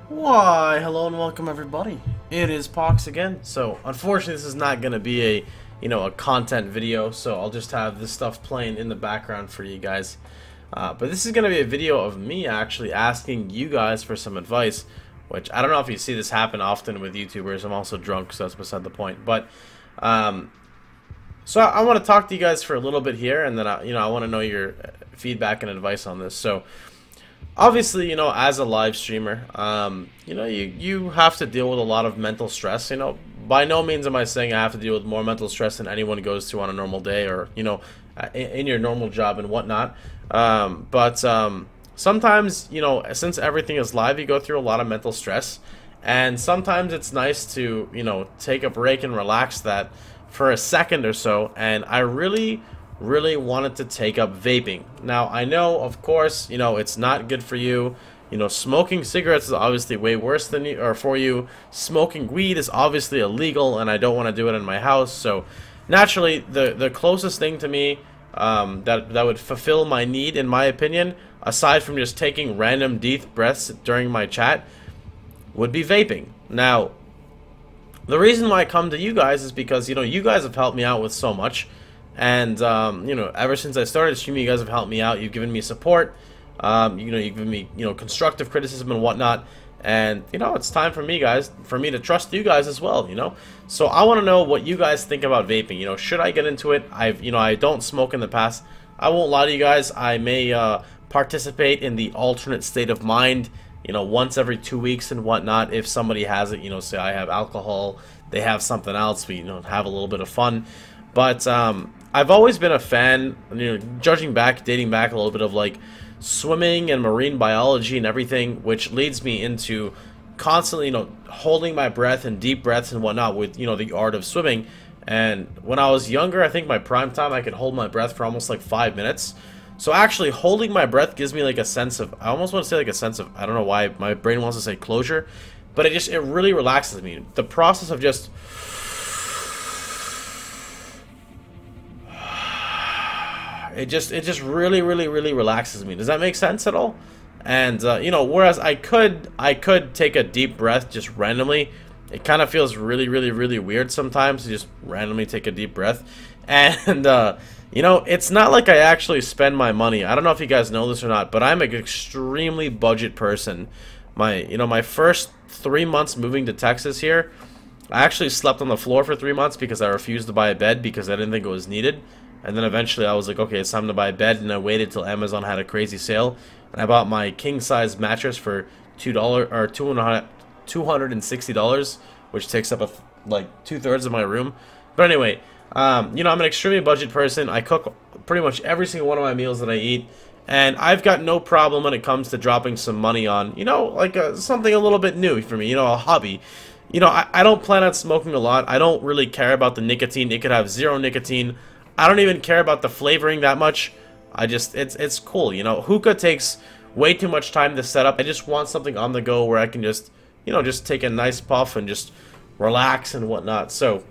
Why, hello and welcome everybody. It is Pohx again. So, unfortunately, this is not going to be a content video, so I'll just have this stuff playing in the background for you guys. But this is going to be a video of me actually asking you guys for some advice, which I don't know if you see this happen often with YouTubers. I'm also drunk, so that's beside the point. But, so I want to talk to you guys for a little bit here, and then I want to know your feedback and advice on this. So, obviously, as a live streamer, you have to deal with a lot of mental stress. By no means am I saying I have to deal with more mental stress than anyone goes through on a normal day or, in your normal job and whatnot. But sometimes, since everything is live, you go through a lot of mental stress. And sometimes it's nice to, take a break and relax that for a second or so. And I really wanted to take up vaping. Now, I know, of course, it's not good for you. Smoking cigarettes is obviously way worse than you, or for you. Smoking weed is obviously illegal, and I don't want to do it in my house. So, naturally, the closest thing to me that would fulfill my need, in my opinion, aside from just taking random deep breaths during my chat, would be vaping. Now, the reason why I come to you guys is because, you guys have helped me out with so much. And, ever since I started streaming, you guys have helped me out. You've given me support. You've given me, constructive criticism and whatnot. And, it's time for me, guys, for me to trust you guys as well, So I want to know what you guys think about vaping. Should I get into it? I don't smoke in the past. I won't lie to you guys. I may participate in the alternate state of mind, once every 2 weeks and whatnot. If somebody has it, say I have alcohol, they have something else, we, have a little bit of fun. But, I've always been a fan, dating back a little bit of like swimming and marine biology and everything, which leads me into constantly, holding my breath and deep breaths and whatnot with, the art of swimming. And when I was younger, I think my prime time, I could hold my breath for almost like 5 minutes. So actually holding my breath gives me like a sense of, I almost want to say like a sense of, I don't know why my brain wants to say closure, but it really relaxes me. The process of just It just really relaxes me. Does that make sense at all? And whereas I could take a deep breath just randomly, it kind of feels really weird sometimes to just randomly take a deep breath. And it's not like I actually spend my money. I don't know if you guys know this or not, but I'm an extremely budget person. My first 3 months moving to Texas here, I actually slept on the floor for 3 months because I refused to buy a bed because I didn't think it was needed. And then eventually I was like, okay, it's time to buy a bed, and I waited till Amazon had a crazy sale, and I bought my king-size mattress for $260, which takes up like 2/3 of my room. But anyway, I'm an extremely budget person. I cook pretty much every single one of my meals that I eat, and I've got no problem when it comes to dropping some money on, like something a little bit new for me, a hobby. I don't plan on smoking a lot. I don't really care about the nicotine. It could have 0 nicotine. I don't even care about the flavoring that much. It's cool, Hookah takes way too much time to set up. I just want something on the go where I can just, just take a nice puff and just relax and whatnot. So,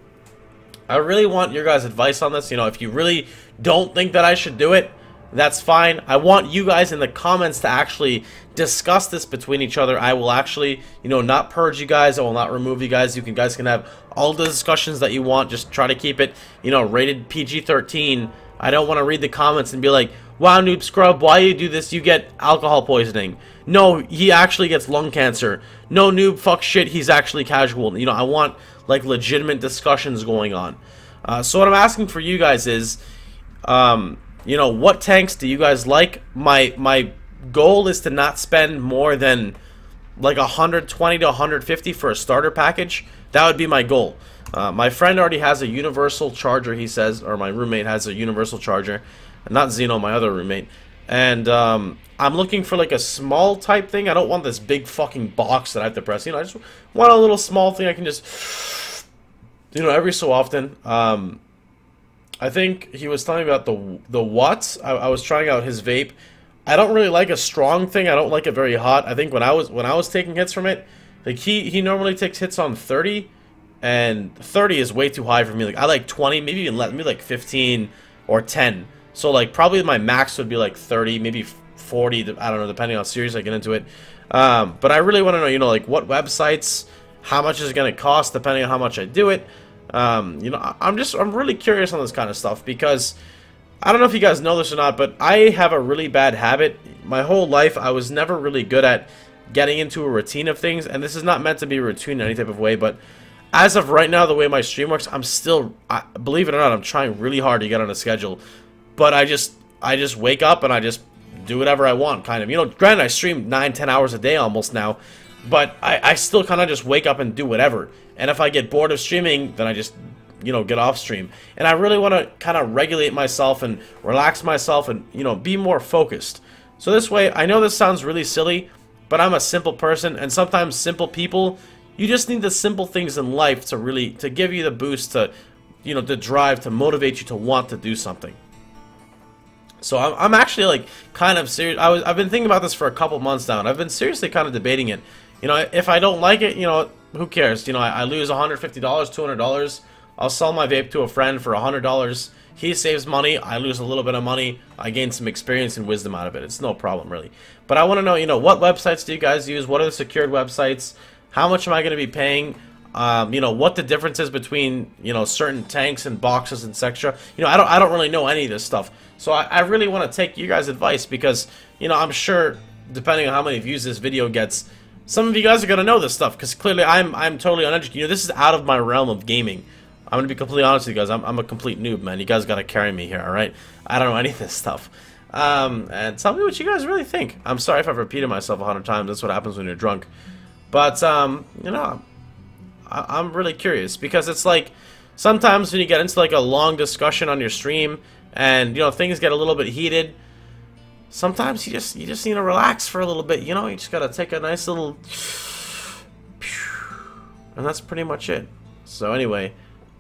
I really want your guys' advice on this. If you really don't think that I should do it, that's fine. I want you guys in the comments to actually discuss this between each other. I will actually, not purge you guys. I will not remove you guys. You guys can have all the discussions that you want. Just try to keep it, rated PG-13. I don't want to read the comments and be like, wow, Noob Scrub, why you do this? You get alcohol poisoning. No, he actually gets lung cancer. No, Noob, fuck shit, he's actually casual. I want, like, legitimate discussions going on. So what I'm asking for you guys is, what tanks do you guys like? My goal is to not spend more than like 120 to 150 for a starter package. That would be my goal. My friend already has a universal charger, he says, or my roommate has a universal charger. Not Zeno, my other roommate. And I'm looking for like a small type thing. I don't want this big fucking box that I have to press. I just want a little small thing I can just, every so often. I think he was telling me about the watts. I was trying out his vape. I don't really like a strong thing. I don't like it very hot. I think when I was taking hits from it, like he normally takes hits on 30, and 30 is way too high for me. Like I like 20, maybe even maybe like 15 or 10. So like probably my max would be like 30, maybe 40. I don't know, depending on how serious I get into it. But I really want to know, you know, like what websites, how much is it going to cost depending on how much I do it. You know, I'm really curious on this kind of stuff because I don't know if you guys know this or not, but I have a really bad habit. My whole life, I was never really good at getting into a routine of things, and this is not meant to be a routine in any type of way, but as of right now, the way my stream works, I'm still, believe it or not, I'm trying really hard to get on a schedule, but I just wake up and I just do whatever I want, kind of. You know, granted, I stream 9-10 hours a day almost now, but I still kind of just wake up and do whatever, and if I get bored of streaming, then I just, you know, get off stream. And I really want to kind of regulate myself and relax myself and, you know, be more focused. So this way, I know this sounds really silly, but I'm a simple person, and sometimes simple people, you just need the simple things in life to really, to give you the boost to, you know, the drive to motivate you to want to do something. So I'm actually like kind of serious. I've been thinking about this for a couple months now, and I've been seriously kind of debating it. You know, if I don't like it, you know, who cares? You know, I lose $150, $200. I'll sell my vape to a friend for $100. He saves money. I lose a little bit of money. I gain some experience and wisdom out of it. It's no problem, really. But I want to know, you know, what websites do you guys use? What are the secured websites? How much am I going to be paying? You know, what the difference is between, you know, certain tanks and boxes and etc. You know, I don't really know any of this stuff. So I really want to take you guys' advice because, you know, I'm sure, depending on how many views this video gets, some of you guys are going to know this stuff because clearly I'm totally uneducated. You know, this is out of my realm of gaming. I'm going to be completely honest with you guys. I'm a complete noob, man. You guys got to carry me here, alright? I don't know any of this stuff. And tell me what you guys really think. I'm sorry if I've repeated myself 100 times. That's what happens when you're drunk. But, you know, I'm really curious because it's like sometimes when you get into like a long discussion on your stream and, you know, things get a little bit heated, sometimes you just need to relax for a little bit, you know? You just got to take a nice little... And that's pretty much it. So anyway...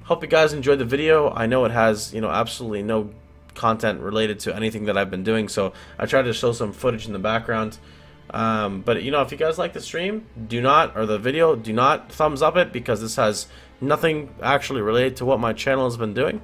Hope you guys enjoyed the video. I know it has, you know, absolutely no content related to anything that I've been doing, so I tried to show some footage in the background. But, you know, if you guys like the stream, or the video, do not thumbs up it, because this has nothing actually related to what my channel has been doing.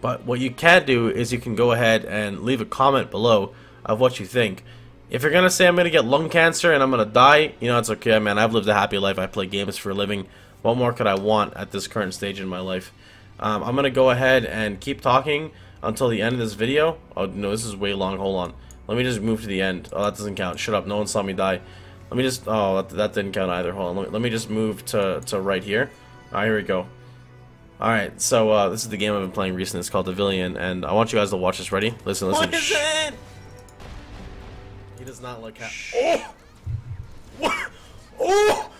But what you can do is you can go ahead and leave a comment below of what you think. If you're going to say I'm going to get lung cancer and I'm going to die, you know, it's okay, man. I've lived a happy life. I play games for a living. What more could I want at this current stage in my life? I'm going to go ahead and keep talking until the end of this video. Oh, no, this is way long. Hold on. Let me just move to the end. Oh, that doesn't count. Shut up. No one saw me die. Let me just... Oh, that didn't count either. Hold on. Let me just move to right here. Alright, here we go. Alright, so this is the game I've been playing recently. It's called Pavilion, and I want you guys to watch this. Ready? Listen, listen. What is it? He does not look... Oh! What? Oh!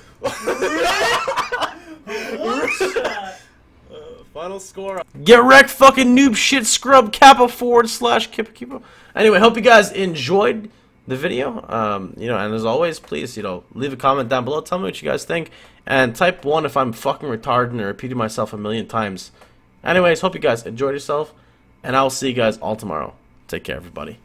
Final score. Get wrecked, fucking noob shit scrub kappa / kippa. Anyway, hope you guys enjoyed the video. You know, and as always, please, you know, leave a comment down below. Tell me what you guys think, and type 1 if I'm fucking retarded and repeating myself a million times. Anyways, hope you guys enjoyed yourself, and I will see you guys all tomorrow. Take care, everybody.